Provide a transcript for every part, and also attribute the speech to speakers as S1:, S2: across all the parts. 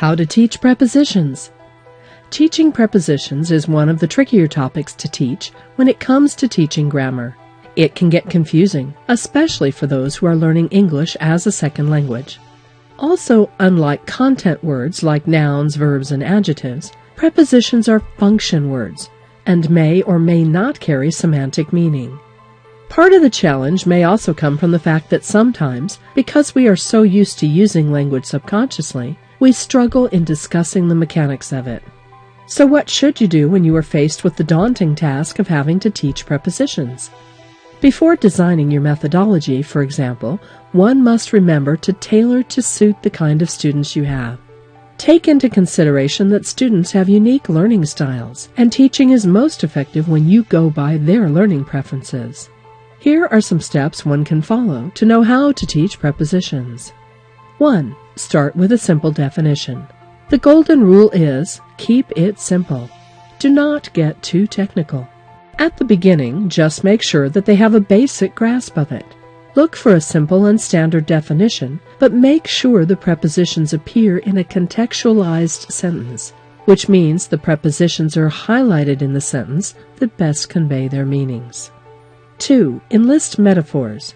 S1: How to teach prepositions. Teaching prepositions is one of the trickier topics to teach when it comes to teaching grammar. It can get confusing, especially for those who are learning English as a second language. Also, unlike content words like nouns, verbs, and adjectives, prepositions are function words and may or may not carry semantic meaning. Part of the challenge may also come from the fact that sometimes, because we are so used to using language subconsciously, we struggle in discussing the mechanics of it. So what should you do when you are faced with the daunting task of having to teach prepositions? Before designing your methodology, for example, one must remember to tailor to suit the kind of students you have. Take into consideration that students have unique learning styles, and teaching is most effective when you go by their learning preferences. Here are some steps one can follow to know how to teach prepositions. 1. Start with a simple definition. The golden rule is, keep it simple. Do not get too technical. At the beginning, just make sure that they have a basic grasp of it. Look for a simple and standard definition, but make sure the prepositions appear in a contextualized sentence, which means the prepositions are highlighted in the sentence that best convey their meanings. 2. Enlist metaphors.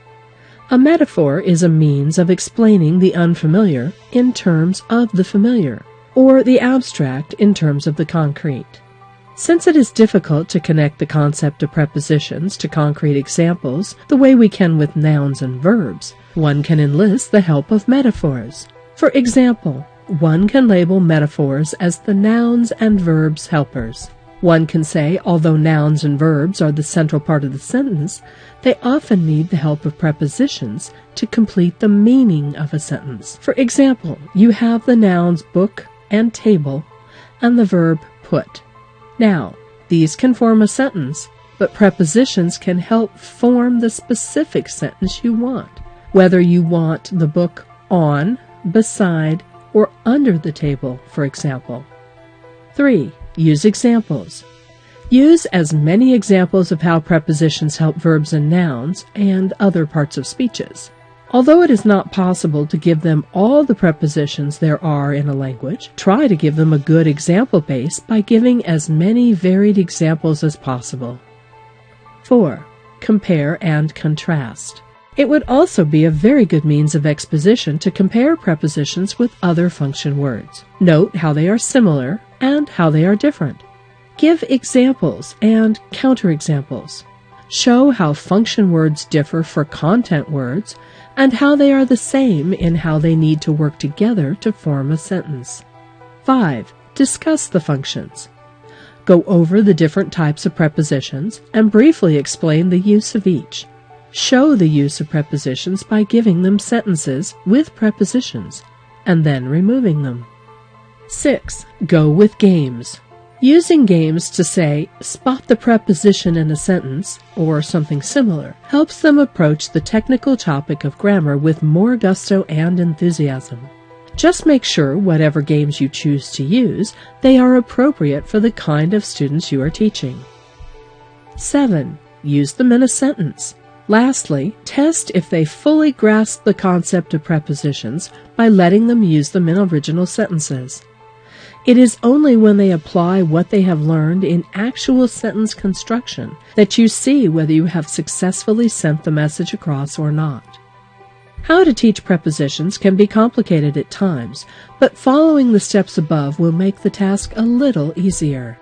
S1: A metaphor is a means of explaining the unfamiliar in terms of the familiar, or the abstract in terms of the concrete. Since it is difficult to connect the concept of prepositions to concrete examples the way we can with nouns and verbs, one can enlist the help of metaphors. For example, one can label metaphors as the nouns and verbs helpers. One can say, although nouns and verbs are the central part of the sentence, they often need the help of prepositions to complete the meaning of a sentence. For example, you have the nouns book and table and the verb put. Now, these can form a sentence, but prepositions can help form the specific sentence you want, whether you want the book on, beside, or under the table, for example. 3. Use examples. Use as many examples of how prepositions help verbs and nouns and other parts of speeches. Although it is not possible to give them all the prepositions there are in a language, try to give them a good example base by giving as many varied examples as possible. 4. Compare and contrast. It would also be a very good means of exposition to compare prepositions with other function words. Note how they are similar and how they are different. Give examples and counterexamples. Show how function words differ for content words and how they are the same in how they need to work together to form a sentence. 5. Discuss the functions. Go over the different types of prepositions and briefly explain the use of each. Show the use of prepositions by giving them sentences with prepositions and then removing them. 6. Go with games. Using games to say, spot the preposition in a sentence, or something similar, helps them approach the technical topic of grammar with more gusto and enthusiasm. Just make sure whatever games you choose to use, they are appropriate for the kind of students you are teaching. 7. Use them in a sentence. Lastly, test if they fully grasp the concept of prepositions by letting them use them in original sentences. It is only when they apply what they have learned in actual sentence construction that you see whether you have successfully sent the message across or not. How to teach prepositions can be complicated at times, but following the steps above will make the task a little easier.